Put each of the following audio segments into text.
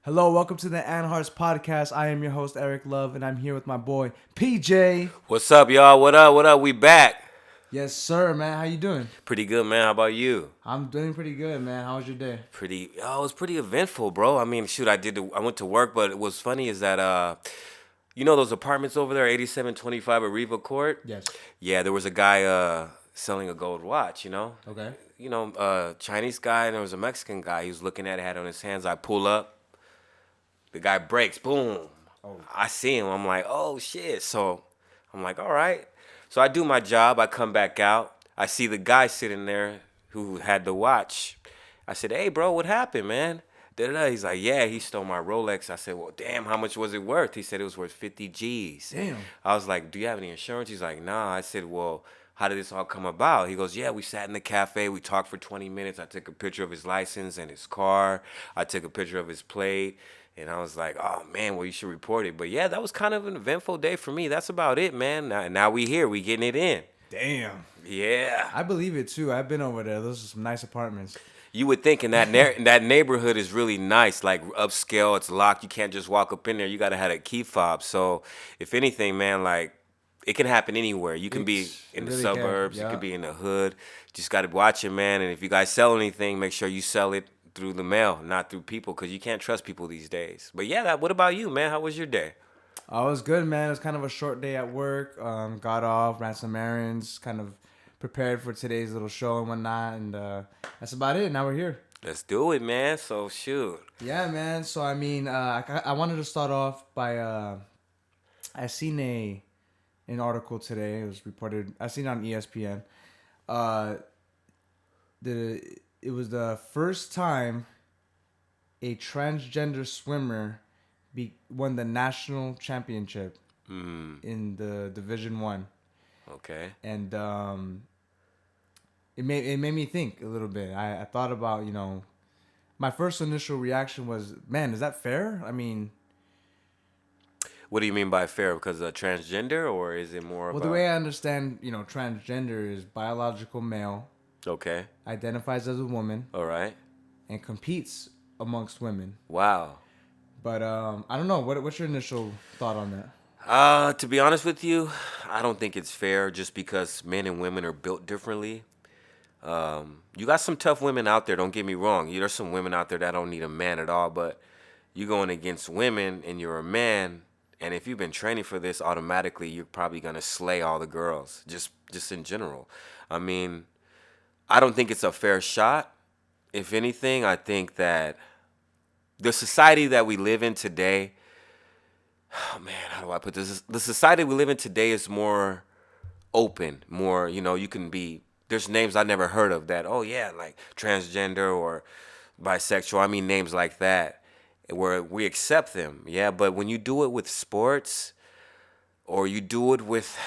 Hello, welcome to the Anhar's podcast. I am your host, Eric Love, and I'm here with my boy, PJ. What's up, y'all? What up? What up? We back. Yes, sir, man. How you doing? Pretty good, man. How about you? I'm doing pretty good, man. How was your day? It was pretty eventful, bro. I mean, shoot, I went to work, but what's funny is that, you know those apartments over there, 8725 Arriva Court? Yes. Yeah, there was a guy, selling a gold watch, Okay. Chinese guy, and there was a Mexican guy. He was looking at it, had it on his hands. I pull up. The guy breaks. Boom. Oh. I see him. I'm like, oh, shit. So I'm like, all right. So I do my job. I come back out. I see the guy sitting there who had the watch. I said, hey, bro, what happened, man? Da-da-da. He's like, yeah, he stole my Rolex. I said, well, damn, how much was it worth? He said it was worth 50 G's. Damn. I was like, do you have any insurance? He's like, nah. I said, well, how did this all come about? He goes, yeah, we sat in the cafe. We talked for 20 minutes. I took a picture of his license and his car. I took a picture of his plate. And I was like, oh, man, well, you should report it. But, yeah, that was kind of an eventful day for me. That's about it, man. Now we here. We getting it in. Damn. Yeah. I believe it, too. I've been over there. Those are some nice apartments. You would think in that neighborhood is really nice, like upscale. It's locked. You can't just walk up in there. You got to have a key fob. So, if anything, man, like, it can happen anywhere. You can be in the really suburbs. can, You yeah. could be in the hood. Just got to watch it, man. And if you guys sell anything, make sure you sell it through the mail, not through people, because you can't trust people these days. But yeah, what about you, man? How was your day? I was good, man. It was kind of a short day at work. Got off, ran some errands, kind of prepared for today's little show and whatnot. And that's about it. Now we're here. Let's do it, man. So shoot. Yeah, man. So, I mean, I wanted to start off by I seen an article today. It was reported. I seen it on ESPN. Uh, it was the first time a transgender swimmer won the national championship in the Division One, Okay. and it made me think a little bit. I thought about my first initial reaction was, man, is that fair? I mean, What do you mean by fair? Because of transgender, or is it more well, the about? way I understand, transgender is biological male, Okay. identifies as a woman, All right. and competes amongst women. Wow. But I don't know. What's your initial thought on that? To be honest with you, I don't think it's fair just because men and women are built differently. You got some tough women out there, don't get me wrong. There's some women out there that don't need a man at all, but you going against women and you're a man, and if you've been training for this, automatically you're probably gonna slay all the girls, just in general. I mean, I don't think it's a fair shot. If anything, I think that the society that we live in today, oh man, how do I put this? The society we live in today is more open, more, you can be, there's names I never heard of that, oh yeah, like transgender or bisexual. I mean, names like that where we accept them. Yeah, but when you do it with sports or you do it with,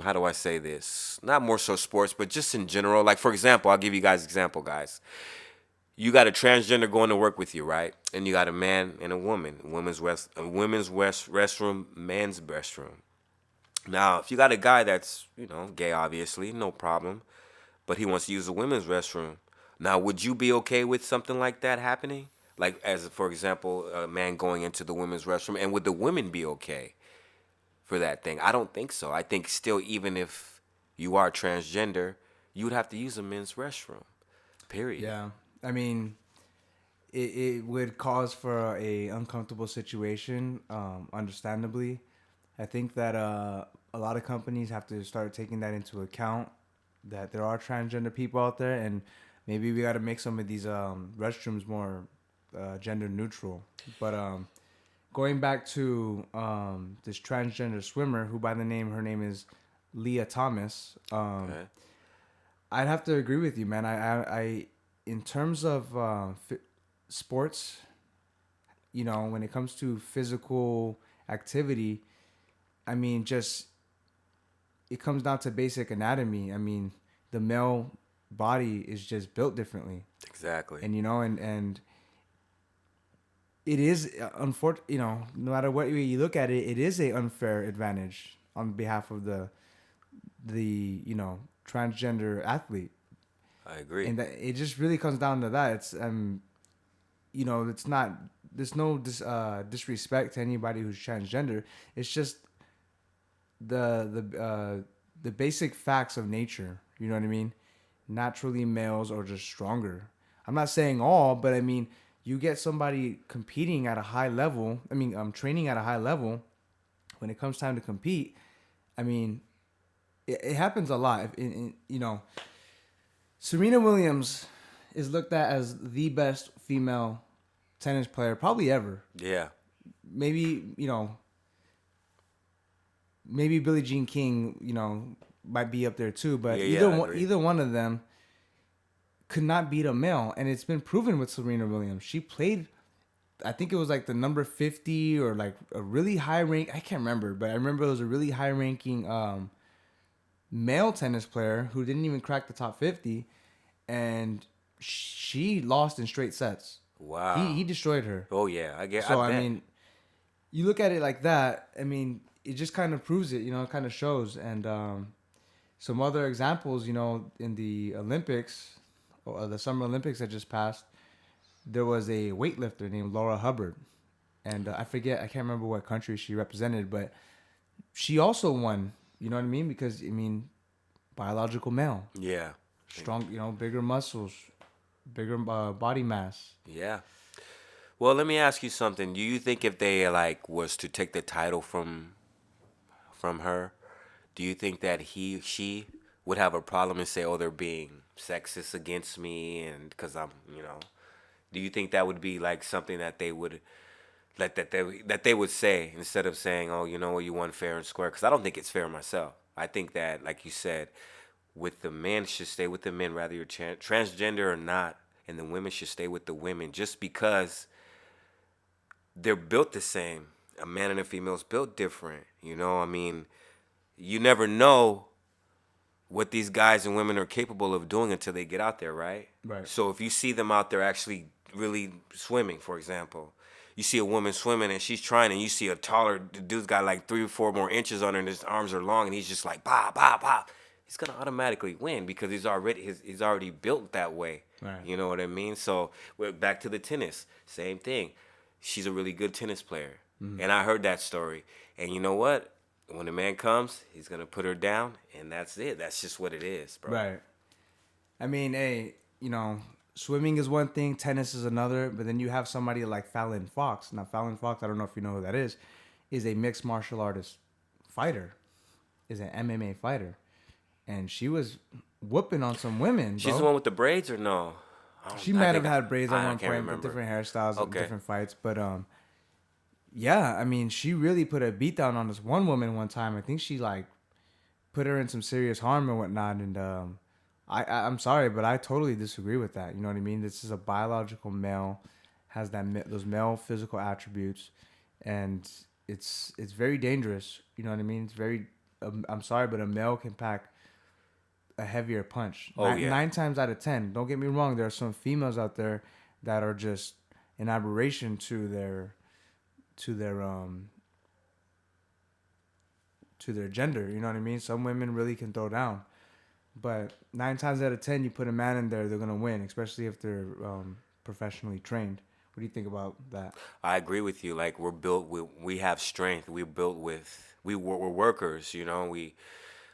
how do I say this? Not more so sports, but just in general. Like, for example, I'll give you guys an example, guys. You got a transgender going to work with you, right? And you got a man and a woman, a women's restroom, man's restroom. Now, if you got a guy that's, gay, obviously, no problem, but he wants to use the women's restroom. Now, would you be okay with something like that happening? Like, as for example, a man going into the women's restroom, and would the women be okay for that thing? I don't think so. I think still, even if you are transgender, you would have to use a men's restroom. Period. Yeah, I mean, it would cause for a uncomfortable situation. Understandably, I think that a lot of companies have to start taking that into account. That there are transgender people out there, and maybe we got to make some of these restrooms more gender neutral. But going back to this transgender swimmer, who her name is Leah Thomas. Okay. I'd have to agree with you, man. I in terms of sports, when it comes to physical activity, I mean, just it comes down to basic anatomy. I mean, the male body is just built differently, Exactly. and and it is unfortunate. No matter what way you look at it, it is a unfair advantage on behalf of the transgender athlete. I agree. And that it just really comes down to that. It's it's not disrespect to anybody who's transgender. It's just the basic facts of nature. You know what I mean? Naturally, males are just stronger. I'm not saying all, but I mean, you get somebody competing at a high level. I mean, training at a high level. When it comes time to compete, I mean, it happens a lot. Serena Williams is looked at as the best female tennis player probably ever. Yeah. Maybe maybe Billie Jean King, might be up there too. But Yeah, yeah, I agree. either one of them could not beat a male, and it's been proven with Serena Williams. She played, I think it was like the number 50 or like a really high rank. I can't remember, but I remember it was a really high ranking male tennis player who didn't even crack the top 50, and she lost in straight sets. Wow. He destroyed her. Oh yeah, I get. So I I bet. mean, you look at it like that. I mean, it just kind of proves it. It kind of shows. And some other examples. In the Olympics, or the Summer Olympics that just passed, there was a weightlifter named Laura Hubbard, and I can't remember what country she represented, but she also won. You know what I mean? Because I mean, biological male, Yeah. strong. Bigger muscles, bigger body mass. Yeah. Well, let me ask you something. Do you think if they like was to take the title from her, do you think that she would have a problem and say, "Oh, they're being sexist against me," and because do you think that would be like something that they would that they would say instead of saying, "Oh, you know what, you won fair and square"? Because I don't think it's fair myself. I think that, like you said, with the men should stay with the men, whether you're transgender or not, and the women should stay with the women, just because they're built the same. A man and a female is built different. I mean, you never know what these guys and women are capable of doing until they get out there, right? Right. So if you see them out there actually really swimming, for example, you see a woman swimming and she's trying, and you see a taller dude's got like 3 or 4 more inches on her, and his arms are long, and he's just like pop, pop, pop. He's gonna automatically win because he's already built that way. Right. You know what I mean? So we're back to the tennis, same thing. She's a really good tennis player, and I heard that story. And you know what? When a man comes, he's gonna put her down, and that's it. That's just what it is, bro. Right. I mean, hey, swimming is one thing, tennis is another, but then you have somebody like Fallon Fox. Now, Fallon Fox, I don't know if you know who that is a mixed martial artist fighter, is an MMA fighter, and she was whooping on some women, She's the bro. one with the braids, or no? She I might have think had braids at I one can't point, with remember. different hairstyles, and Okay. different fights, but yeah, I mean, she really put a beat down on this one woman one time. I think she like put her in some serious harm and whatnot, and I'm sorry, but I totally disagree with that. You know what I mean? This is a biological male, has those male physical attributes, and it's very dangerous. You know what I mean? It's very. I'm sorry, but a male can pack a heavier punch. Oh, yeah. 9 times out of 10. Don't get me wrong. There are some females out there that are just an aberration to their gender. You know what I mean? Some women really can throw down. But 9 times out of 10, you put a man in there, they're gonna win, especially if they're professionally trained. What do you think about that? I agree with you. Like we're built with, we have strength. We're built with, we're workers.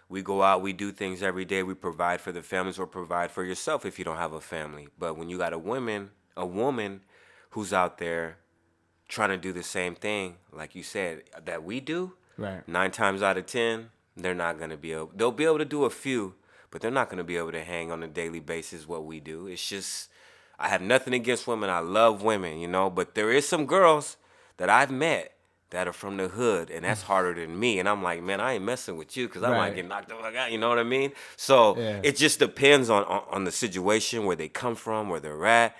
We go out, we do things every day. We provide for the families, or provide for yourself if you don't have a family. But when you got a woman who's out there trying to do the same thing, like you said, that we do, Right. 9 times out of 10, they're not gonna be able. They'll be able to do a few, but they're not gonna be able to hang on a daily basis what we do. It's just, I have nothing against women. I love women, but there is some girls that I've met that are from the hood, and that's harder than me. And I'm like, man, I ain't messing with you because I might Right. get knocked the fuck out. You know what I mean? So Yeah. it just depends on the situation, where they come from, where they're at.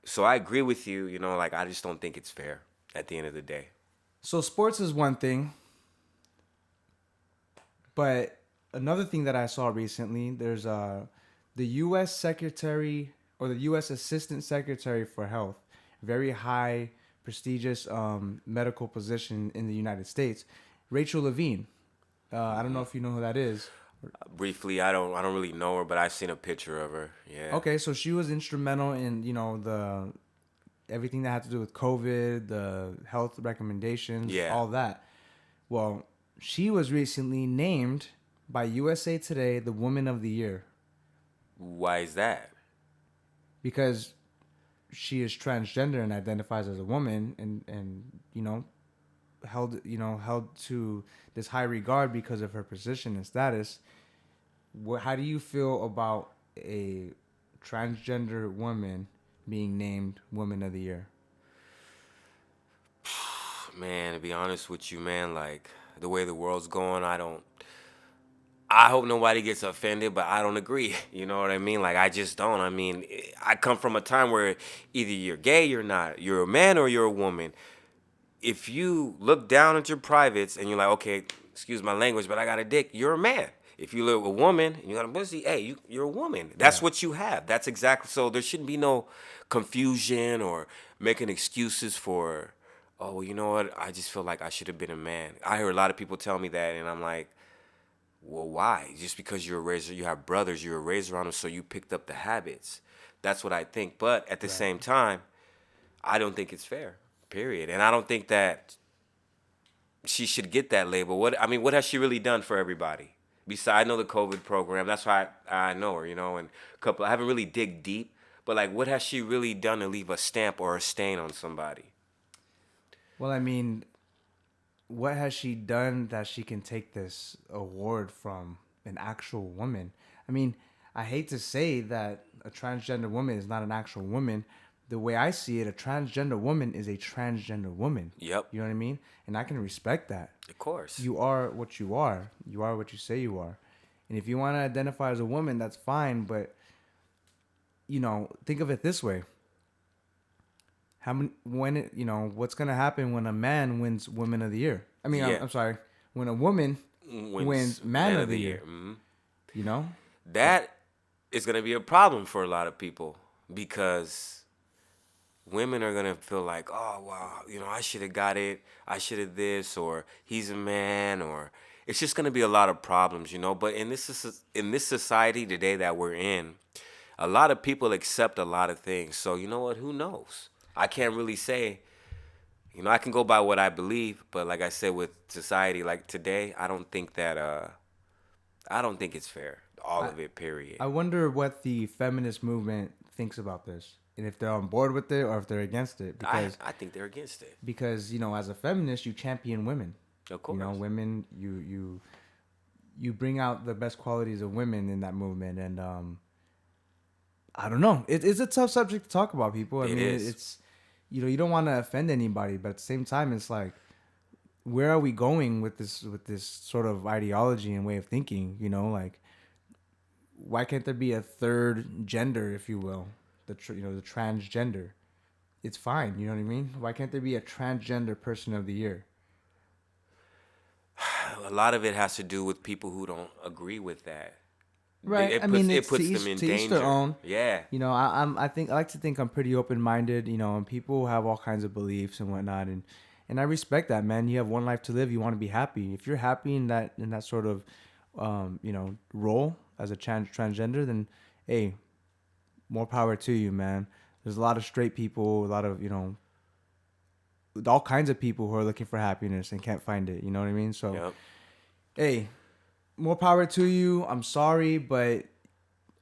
So I agree with you. Like I just don't think it's fair at the end of the day. So sports is one thing, but another thing that I saw recently, there's the U.S. Secretary or the U.S. Assistant Secretary for Health, very high, prestigious medical position in the United States, Rachel Levine. I don't know if you know who that is. Briefly, I don't really know her, but I've seen a picture of her. Yeah. Okay, so she was instrumental in the everything that had to do with COVID, the health recommendations, Yeah. all that. Well, she was recently named by USA Today the Woman of the Year Why is that? because she is transgender and identifies as a woman, and held to this high regard because of her position and status. How do you feel about a transgender woman being named Woman of the Year? Man, to be honest with you, man, like the way the world's going, I hope nobody gets offended, but I don't agree. You know what I mean? Like, I just don't. I mean, I come from a time where either you're gay, you're not. You're a man or you're a woman. If you look down at your privates and you're like, okay, excuse my language, but I got a dick, you're a man. If you look a woman and you got a pussy, hey, you're a woman. That's Yeah. what you have. That's exactly. So there shouldn't be no confusion or making excuses for, oh, well, you know what? I just feel like I should have been a man. I hear a lot of people tell me that, and I'm like, well, why? Just because you're raised, you have brothers, you were raised around them, so you picked up the habits. That's what I think. But at the Right. same time, I don't think it's fair. Period. And I don't think that she should get that label. What has she really done for everybody? Besides, I know the COVID program. That's why I know her, and I haven't really dig deep, but like, what has she really done to leave a stamp or a stain on somebody? Well, I mean, what has she done that she can take this award from an actual woman? I mean, I hate to say that a transgender woman is not an actual woman. The way I see it, a transgender woman is a transgender woman. Yep, You know what I mean? And I can respect that. of course. You are what you are. You are what you say you are. And if you want to identify as a woman, that's fine. But, think of it this way. What's going to happen when a man wins Woman of the Year? I mean, Yeah, I'm sorry. When a woman wins Man of the Year, Mhm. you know? That is going to be a problem for a lot of people because women are gonna feel like, oh well, I should have got it, I should have this, or he's a man, or it's just gonna be a lot of problems. But in this society today that we're in, a lot of people accept a lot of things. So you know what? Who knows? I can't really say. I can go by what I believe, but like I said, with society like today, I don't think it's fair. All I, of it. Period. I wonder what the feminist movement thinks about this. And if they're on board with it or if they're against it. I think they're against it. Because, as a feminist, you champion women. Of course. Women, you bring out the best qualities of women in that movement. And I don't know. It's a tough subject to talk about, people. I It mean, is. it's, you don't want to offend anybody, but at the same time, it's like, where are we going with this sort of ideology and way of thinking? Like, why can't there be a third gender, if you will, the transgender? It's fine. You know what I mean? Why can't there be a transgender person of the year? A lot of it has to do with people who don't agree with that. Right. It I puts mean, it it's puts them in to each their danger. own. Yeah. I like to think I'm pretty open minded. And people have all kinds of beliefs and whatnot, and I respect that, man. You have one life to live. You want to be happy. If you're happy in that sort of role as a transgender, then hey, more power to you, man. There's a lot of straight people, a lot of all kinds of people who are looking for happiness and can't find it. You know what I mean? So Yep. hey, more power to you. I'm sorry, but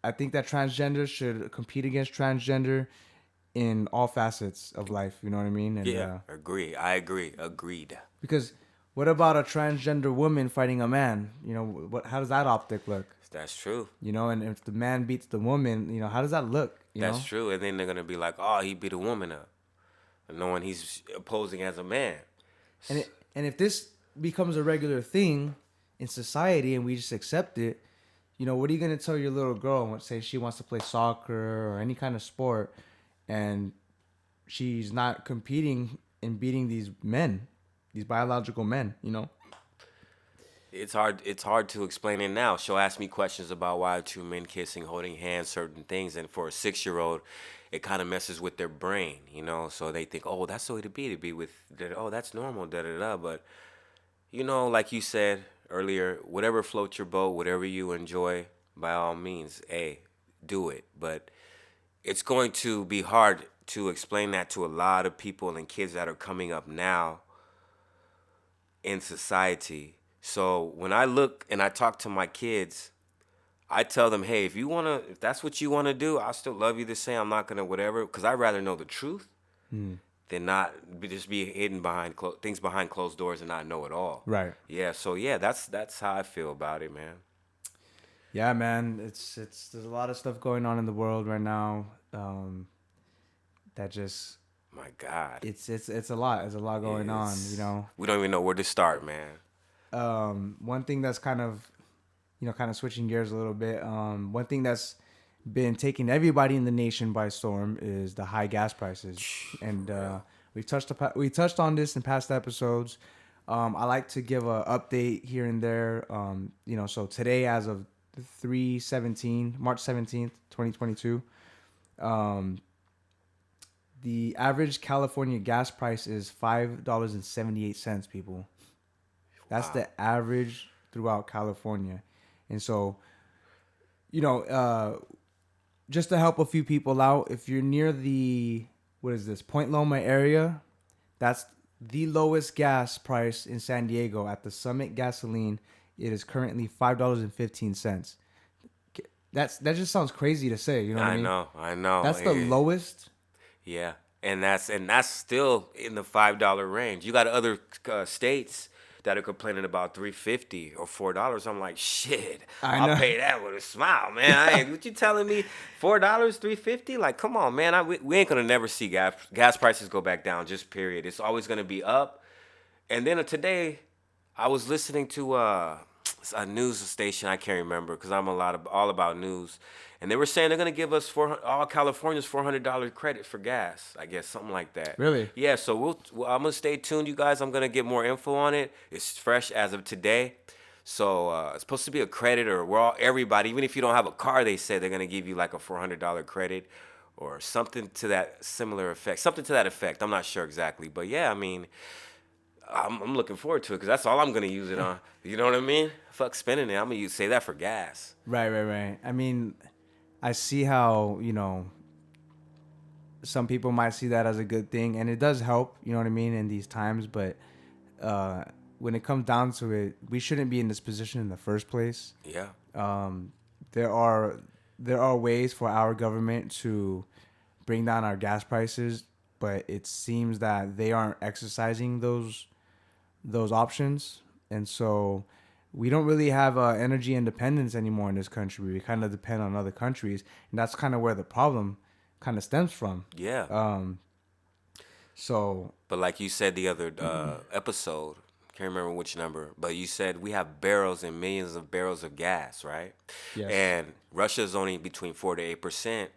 I think that transgender should compete against transgender in all facets of life. You know what I mean? And Yeah. Agree. I agree. Agreed. because what about a transgender woman fighting a man? What? How does that optic look? That's true. And if the man beats the woman, how does that look? That's true. And then they're gonna be like, "Oh, he beat a woman up," knowing he's opposing as a man. And if this becomes a regular thing in society and we just accept it, what are you gonna tell your little girl when say she wants to play soccer or any kind of sport, and she's not competing and beating these men, these biological men? It's hard. It's hard to explain it now. She'll ask me questions about why are two men kissing, holding hands, certain things, and for a 6-year-old, it kind of messes with their brain. So they think, oh, that's the way to be. To be with, oh, that's normal. Da da da. But like you said earlier, whatever floats your boat, whatever you enjoy, by all means, hey, do it. But it's going to be hard to explain that to a lot of people and kids that are coming up now in society. So when I look and I talk to my kids, I tell them, hey, if that's what you wanna do, I'll still love you the same. I'm not gonna whatever, because I'd rather know the truth Mm. than not just be hidden behind things behind closed doors and not know it all. Right. Yeah. So yeah, that's how I feel about it, man. Yeah, man. It's there's a lot of stuff going on in the world right now. That just My God. it's a lot. There's a lot going on. You It's know. we don't even know where to start, man. One thing that's kind of switching gears a little bit. One thing that's been taking everybody in the nation by storm is the high gas prices, and we touched on this in past episodes. I like to give a update here and there. So today, as of March 17th, 2022, the average California gas price is $5.78. People, that's Wow. the average throughout California, and so just to help a few people out, if you're near the what is this Point Loma area, that's the lowest gas price in San Diego at the Summit Gasoline. It is currently $5.15. That just sounds crazy to say. You know what I I mean? know, I know. That's the lowest. Yeah, and that's still in the $5 range. You got other states that are complaining about $3.50 or $4. I'm like, shit, I I'll know. pay that with a smile, man. I ain't what you telling me $4, $3.50? Like, come on, man. We ain't gonna never see gas prices go back down. Just period. It's always gonna be up. And then today, I was listening to a news station. I can't remember because I'm all about news, and they were saying they're gonna give us all Californians $400 credit for gas. I guess something like that. Really? Yeah. So I'm gonna stay tuned, you guys. I'm gonna get more info on it. It's fresh as of today. So it's supposed to be a credit, or everybody, even if you don't have a car, they said they're gonna give you like a $400 credit, or something to that similar effect. Something to that effect. I'm not sure exactly, but yeah, I mean. I'm looking forward to it because that's all I'm gonna use it on. You know what I mean? Fuck spending it. I'm gonna save that for gas. Right. I mean, I see how some people might see that as a good thing, and it does help. You know what I mean in these times, but uh, when it comes down to it, we shouldn't be in this position in the first place. Yeah. Um, there are ways for our government to bring down our gas prices, but it seems that they aren't exercising those options, and so we don't really have energy independence anymore in this country. We kind of depend on other countries, and that's kind of where the problem kind of stems from. Yeah. So But like you said the other episode, can't remember which number, but you said we have barrels and millions of barrels of gas, right? yes, And Russia's only between 4 to 8%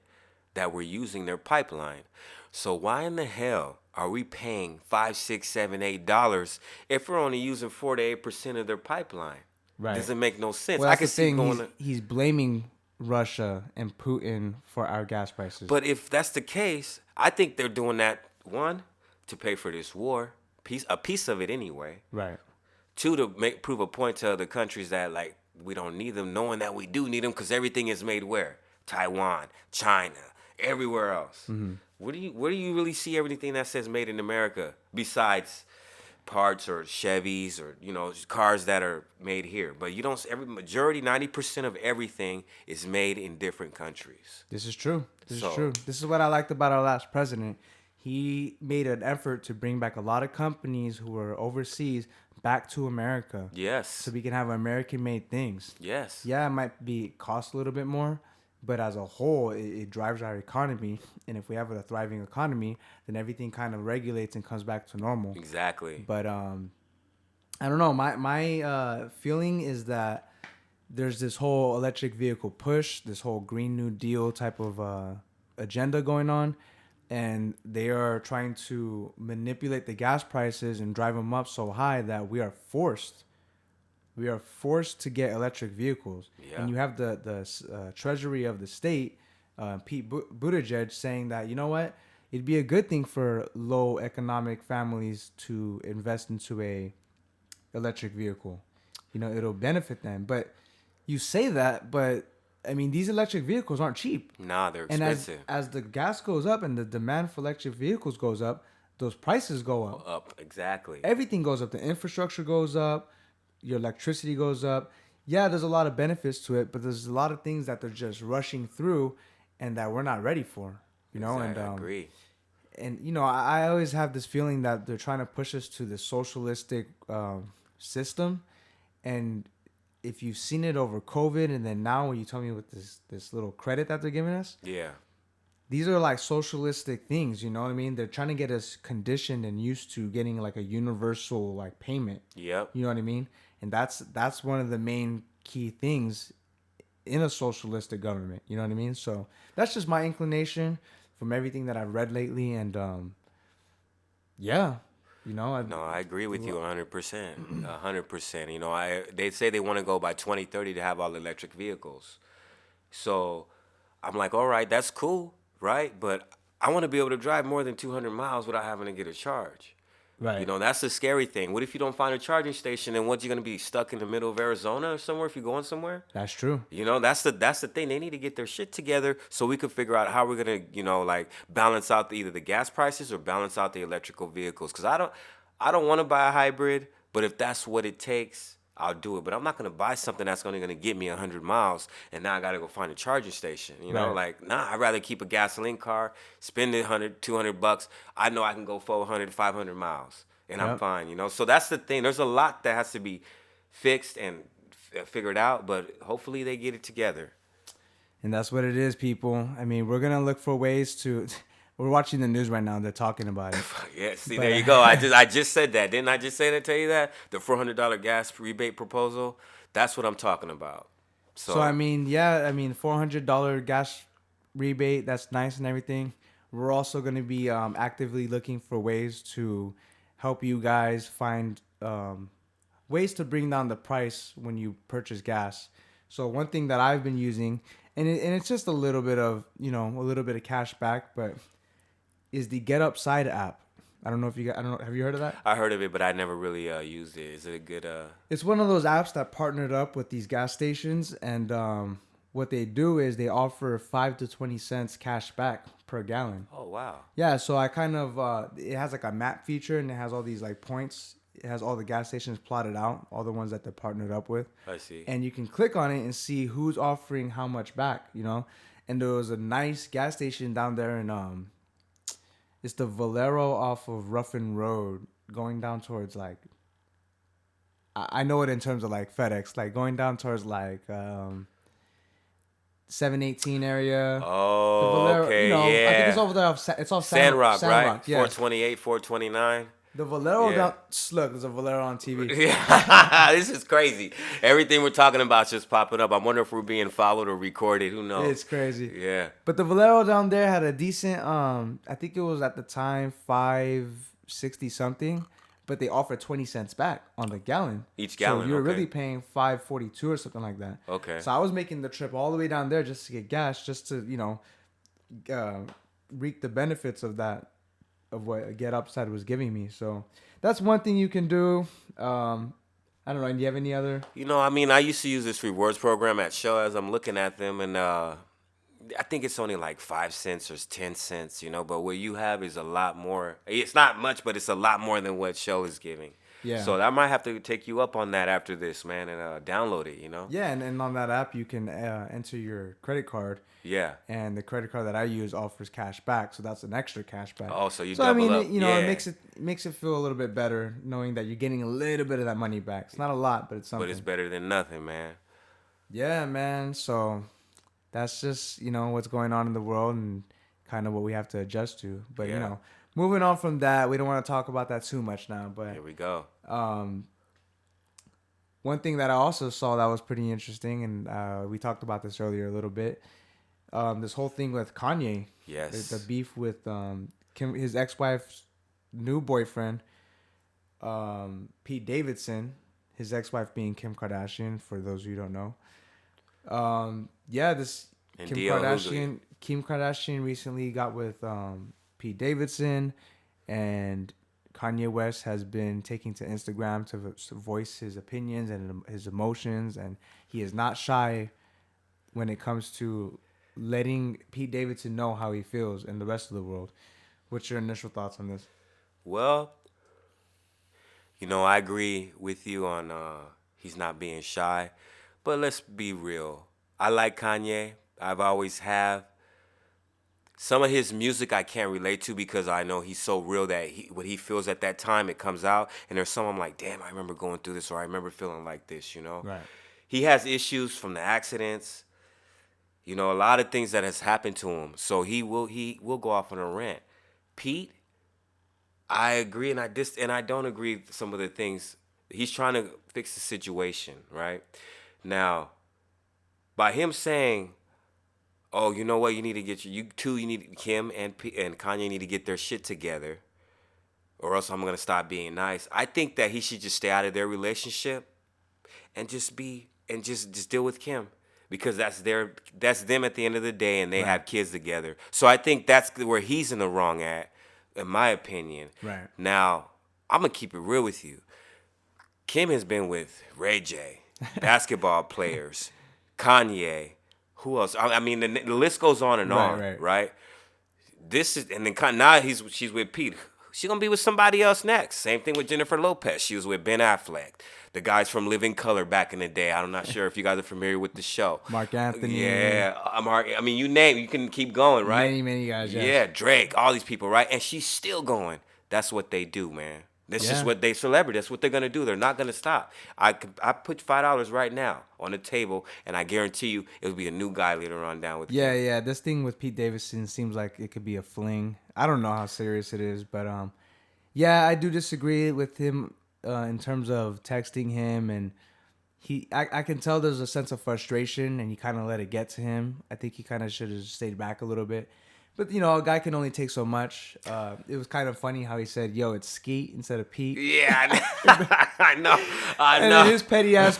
that we're using their pipeline. So why in the hell are we paying $5, $6, $7, $8 if we're only using 4 to 8% of their pipeline? right. Doesn't make no sense. Well, I that's the could see thing. going. He's blaming Russia and Putin for our gas prices. But if that's the case, I think they're doing that one to pay for this war, a piece of it anyway. Right. Two, to prove a point to other countries that like we don't need them, knowing that we do need them because everything is made where? Taiwan, China, everywhere else. Mm-hmm. Where do you really see everything that says made in America besides parts or Chevys or cars that are made here? But you don't. Every majority, 90% of everything is made in different countries. This is true. This is So true. This is what I liked about our last president. He made an effort to bring back a lot of companies who were overseas back to America, yes, so we can have American-made things. yes, Yeah, it might be cost a little bit more, but as a whole, it drives our economy. And if we have a thriving economy, then everything kind of regulates and comes back to normal. exactly. But I don't know. My feeling is that there's this whole electric vehicle push, this whole Green New Deal type of agenda going on, and they are trying to manipulate the gas prices and drive them up so high that we are forced to get electric vehicles. Yeah. And you have the treasury of the state, Pete Buttigieg, saying that, you know what, it'd be a good thing for low economic families to invest into a electric vehicle. It'll benefit them. But you say that, but I mean, these electric vehicles aren't cheap. Nah, they're And expensive. as the gas goes up and the demand for electric vehicles goes up, those prices go up. Up, exactly. Everything goes up. The infrastructure goes up. Your electricity goes up. Yeah, there's a lot of benefits to it, but there's a lot of things that they're just rushing through, and that we're not ready for. You know, Exactly. I agree. and you know, I always have this feeling that they're trying to push us to the socialistic system, and if you've seen it over COVID, and then now when you tell me with this little credit that they're giving us, Yeah. these are like socialistic things. You know what I mean? They're trying to get us conditioned and used to getting like a universal like payment. Yep. You know what I mean? And that's one of the main key things in a socialistic government. You know what I mean? So that's just my inclination from everything that I've read lately, and yeah, you know, No, I agree with you 100%. 100%. You know, they say they want to go by 2030 to have all electric vehicles. So I'm like, all right, that's cool, right? But I want to be able to drive more than 200 miles without having to get a charge. You right. know, that's the scary thing. What if you don't find a charging station, and what, you going to be stuck in the middle of Arizona or somewhere if you're going somewhere? That's true. You know, that's the thing. They need to get their shit together so we could figure out how we're gonna, like balance out either the gas prices or balance out the electrical vehicles. Cause I don't want to buy a hybrid, but if that's what it takes, I'll do it. But I'm not gonna buy something that's only gonna get me 100 miles, and now I gotta go find a charging station. You know, Right. like, nah, I'd rather keep a gasoline car, spend 100, $200. I know I can go 400, 500 miles, and I'm Yep. fine. You know, so that's the thing. There's a lot that has to be fixed and figured out, but hopefully they get it together. And that's what it is, people. I mean, we're gonna look for ways to. We're watching the news right now. They're talking about it. Yeah, see, But there you go. I just said that. Didn't I just say that, tell you that? The $400 gas rebate proposal, that's what I'm talking about. so I So, mean, yeah, I mean, $400 gas rebate. That's nice and everything. We're also gonna be actively looking for ways to help you guys find ways to bring down the price when you purchase gas. So one thing that I've been using, and it's just a little bit of a little bit of cash back, but is the Get Upside app. I don't know if you got, I don't know. Have you heard of that? I heard of it, but I never really used it. Is it a good It's one of those apps that partnered up with these gas stations, and what they do is they offer 5 to 20 cents cash back per gallon. Oh, wow. Yeah, so I kind of it has like a map feature, and it has all these like points. It has all the gas stations plotted out, all the ones that they're partnered up with, I see. and you can click on it and see who's offering how much back. And there was a nice gas station down there in it's the Valero off of Ruffin Road, going down towards like I know it in terms of like FedEx, like going down towards like 718 area. The Oh, Valero, okay, I think it's yeah. over there. It's off Sandrock, right? Sandrock, yes. 428, 429. The Valero Yeah. down. Look, there's a Valero on TV. Yeah, this is crazy. Everything we're talking about is just popping up. I wonder if we're being followed or recorded. Who knows? It's crazy. Yeah. But the Valero down there had a decent. I think it was at the time 560 something, but they offered 20 cents back on the gallon. Each gallon, So you were okay. really paying 542 or something like that. Okay. So I was making the trip all the way down there just to get gas, just to reap the benefits of that, of what Get Upside was giving me. So that's one thing you can do. I don't know. Do you have any other? I mean, I used to use this rewards program at Shell as I'm looking at them, and I think it's only like 5 cents or 10 cents, but what you have is a lot more. It's not much, but it's a lot more than what Shell is giving. Yeah. So I might have to take you up on that after this, man, and download it. Yeah, and on that app you can enter your credit card, Yeah. and the credit card that I use offers cash back, so that's an extra cash back. Oh, so you So I double mean, up. Yeah. it makes it feel a little bit better knowing that you're getting a little bit of that money back. It's not a lot, but it's something. But it's better than nothing, man. Yeah, man. So that's just what's going on in the world and kind of what we have to adjust to. But Yeah. moving on from that, we don't want to talk about that too much now. But Here we go. one thing that I also saw that was pretty interesting, and we talked about this earlier a little bit. This whole thing with Kanye, Yes. the beef with Kim, his ex-wife's new boyfriend, Pete Davidson, his ex-wife being Kim Kardashian. For those of you who don't know, this And Kim D.L. Kardashian. Kim Kardashian recently got with Pete Davidson, and Kanye West has been taking to Instagram to voice his opinions and his emotions, and he is not shy when it comes to letting Pete Davidson know how he feels and the rest of the world. What's your initial thoughts on this? Well, I agree with you on he's not being shy, but let's be real. I like Kanye. I've always have. Some of his music I can't relate to because I know he's so real that what he feels at that time it comes out, and there's some I'm like, damn, I remember going through this or I remember feeling like this. Right. He has issues from the accidents, a lot of things that has happened to him. So he will go off on a rant. Pete, I agree and I don't agree with some of the things. He's trying to fix the situation, right? Now, by him saying, "Oh, you know what? You need to get you need Kim and Kanye need to get their shit together, or else I'm gonna stop being nice." I think that he should just stay out of their relationship and just deal with Kim because that's them at the end of the day, and they Right. have kids together. So I think that's where he's in the wrong at, in my opinion. Right. Now, I'm gonna keep it real with you. Kim has been with Ray J, basketball players, Kanye. Who else? I mean, the list goes on and Right. on, Right. right? This is and then now she's with Pete. She's gonna be with somebody else next. Same thing with Jennifer Lopez. She was with Ben Affleck, the guys from Living Color back in the day. I'm not sure if you guys are familiar with the show. Mark Anthony. Yeah, Mark. I mean, you can keep going, right? Many guys. Yes. Yeah, Drake, all these people, right? And she's still going. That's what they do, man. That's just Yeah. what they celebrity. That's what they're gonna do. They're not gonna stop. I put $5 right now on the table, and I guarantee you it'll be a new guy later on down with. Yeah, Kim. yeah. This thing with Pete Davidson seems like it could be a fling. I don't know how serious it is, but yeah, I do disagree with him in terms of texting him, and I can tell there's a sense of frustration, and he kind of let it get to him. I think he kind of should have stayed back a little bit. But a guy can only take so much. It was kind of funny how he said, "Yo, it's Skeet" instead of Pete. Yeah, I know. I And know. then his petty ass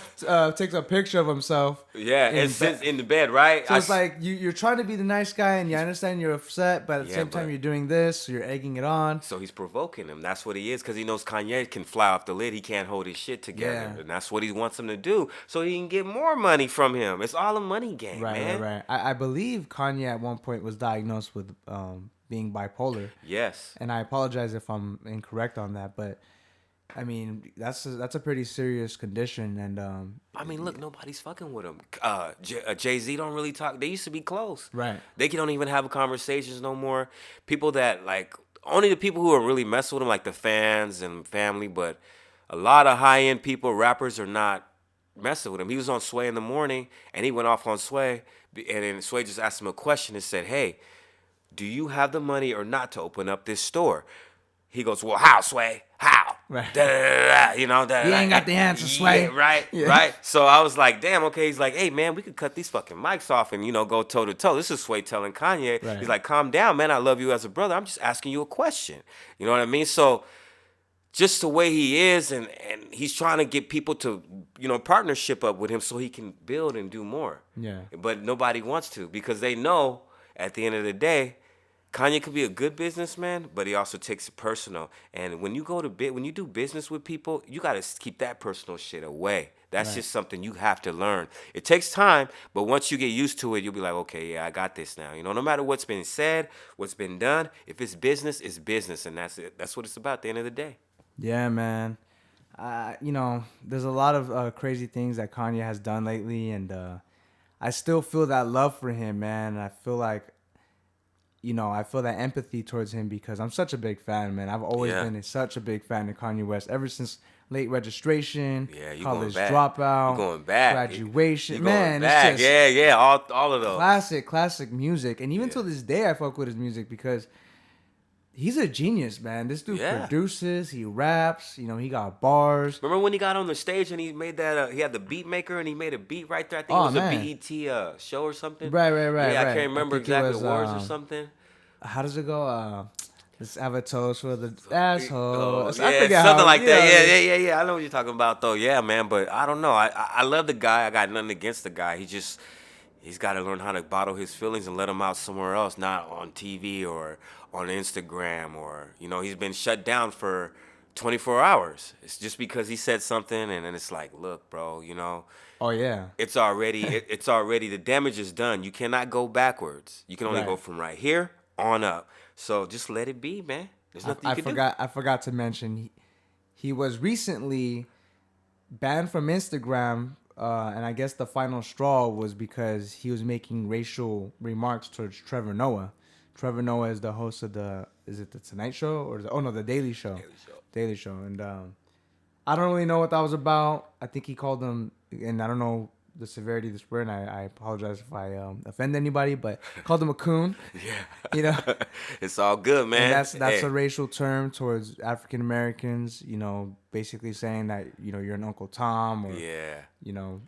takes a picture of himself. Yeah, in it sits bed. in the bed, right? So it's like you're trying to be the nice guy, and you understand you're upset, but at the Yeah, same time but- you're doing this, so you're egging it on. So he's provoking him. That's what he is, because he knows Kanye can fly off the lid. He can't hold his shit together, Yeah. and that's what he wants him to do, so he can get more money from him. It's all a money game, man. Right. I believe Kanye at one point was diagnosed with being bipolar, Yes. and I apologize if I'm incorrect on that, but I mean that's a pretty serious condition, and I mean, look, nobody's fucking with him. Jay-Z don't really talk. They used to be close. Right. They don't even have conversations no more. People that, like, only the people who are really messing with him, like the fans and family, but a lot of high-end people, rappers, are not messing with him. He was on Sway in the morning, and he went off on Sway, and then Sway just asked him a question and said, "Hey, do you have the money or not to open up this store?" He goes, "Well, how, Sway? How?" Right. Da, da, da, da, you know, You ain't got the answer, Sway. Yeah, right, Yeah. right. So I was like, damn, okay. He's like, hey, man, we could cut these fucking mics off and, go toe to toe. This is Sway telling Kanye. Right. He's like, calm down, man. I love you as a brother. I'm just asking you a question. You know what I mean? So just the way he is, and he's trying to get people to, partnership up with him so he can build and do more. Yeah. But nobody wants to, because they know at the end of the day, Kanye could be a good businessman, but he also takes it personal. And when you when you do business with people, you got to keep that personal shit away. That's Right. just something you have to learn. It takes time, but once you get used to it, you'll be like, okay, yeah, I got this now. No matter what's been said, what's been done, if it's business, it's business, and that's it. That's what it's about at the end of the day. Yeah, man. There's a lot of crazy things that Kanye has done lately, and I still feel that love for him, man. And I feel like, I feel that empathy towards him because I'm such a big fan, man. I've always Yeah. been such a big fan of Kanye West ever since Late Registration, Yeah, you College going back. Dropout, You going back. Graduation. You Man, going back. it's just Yeah, all of those. classic music. And even Yeah. till this day, I fuck with his music because he's a genius, man. This dude Yeah. produces, he raps, he got bars. Remember when he got on the stage and he made that? He had the beat maker and he made a beat right there. I think Oh, it was man. a BET show or something. Right. Yeah, I right. can't remember think it exactly was, words or something. How does it go? Let's have a toast for the assholes. Yeah, I forget something how, like that. Yeah. I know what you're talking about, though. Yeah, man. But I don't know. I love the guy. I got nothing against the guy. He's got to learn how to bottle his feelings and let them out somewhere else, not on TV or on Instagram or he's been shut down for 24 hours. It's just because he said something, and then it's like, look, bro, Oh yeah. it's already the damage is done. You cannot go backwards. You can only go Right. from right here on up. So just let it be, man. There's nothing you can do. I forgot to mention he was recently banned from Instagram, and I guess the final straw was because he was making racial remarks towards Trevor Noah. Trevor Noah is the host of is it the Tonight Show or the Daily Show? Daily Show. Daily Show, and I don't really know what that was about. I think he called him, and I don't know the severity of this word, and I apologize if I offend anybody, but called him a coon. Yeah. You know, It's all good, man. and that's Hey. a racial term towards African Americans. Basically saying that you're an Uncle Tom or Yeah. you know.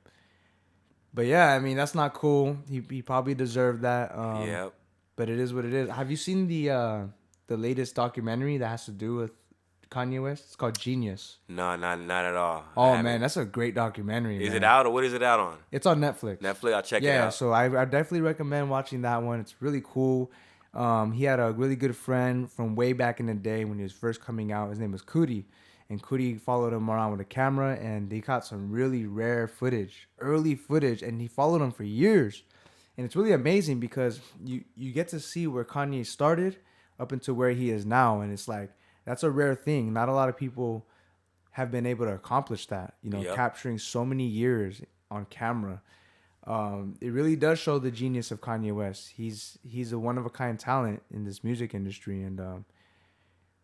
But yeah, I mean that's not cool. He probably deserved that. Yep. But it is what it is. Have you seen the latest documentary that has to do with Kanye West? It's called Genius. No, not at all. I Oh haven't. man, that's a great documentary. Is Man. it out, or what is it out on? It's on Netflix. Netflix. I'll check it Yeah, out. so I definitely recommend watching that one. It's really cool. He had a really good friend from way back in the day when he was first coming out. His name was Cootie. And Cootie followed him around with a camera, and they caught some really rare footage, early footage, and he followed him for years. And it's really amazing because you get to see where Kanye started up until where he is now. And it's like, that's a rare thing. Not a lot of people have been able to accomplish that, Yep. capturing so many years on camera. It really does show the genius of Kanye West. He's a one of a kind talent in this music industry, and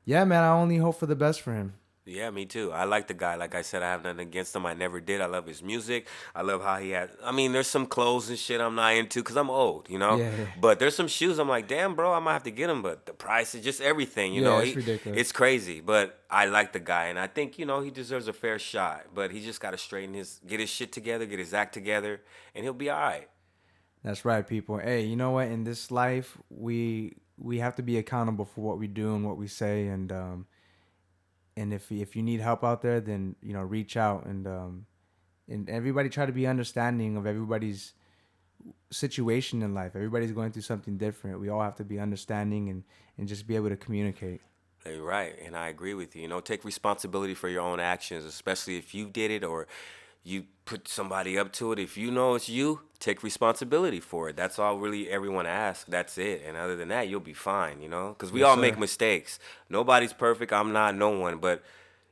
yeah, man, I only hope for the best for him. Yeah, me too. I like the guy. Like I said, I have nothing against him. I never did. I love his music. I love how he has. I mean, there's some clothes and shit I'm not into because I'm old, Yeah, yeah. But there's some shoes I'm like, damn, bro, I might have to get them. But the price is just everything, Yeah, it's ridiculous. It's crazy. But I like the guy, and I think he deserves a fair shot. But he just got to get his shit together, get his act together, and he'll be all right. That's right, people. Hey, you know what? In this life, we have to be accountable for what we do and what we say, and if you need help out there, then reach out, and everybody try to be understanding of everybody's situation in life. Everybody's going through something different. We all have to be understanding and just be able to communicate. You're right, and I agree with you. Take responsibility for your own actions, especially if you did it or you put somebody up to it. If you know it's you, take responsibility for it. That's all really everyone asks. That's it. And other than that, you'll be fine, Because we Yes, all sir. make mistakes. Nobody's perfect. I'm not no one. But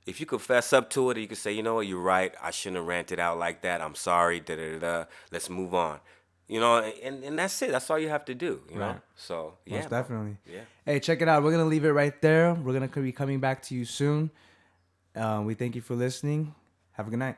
if you could fess up to it, you could say, you know what, you're right. I shouldn't have ranted out like that. I'm sorry. Da da da. Let's move on. And that's it. That's all you have to do, Right. So, yeah. Most bro. definitely. Yeah. Hey, check it out. We're gonna leave it right there. We're gonna be coming back to you soon. We thank you for listening. Have a good night.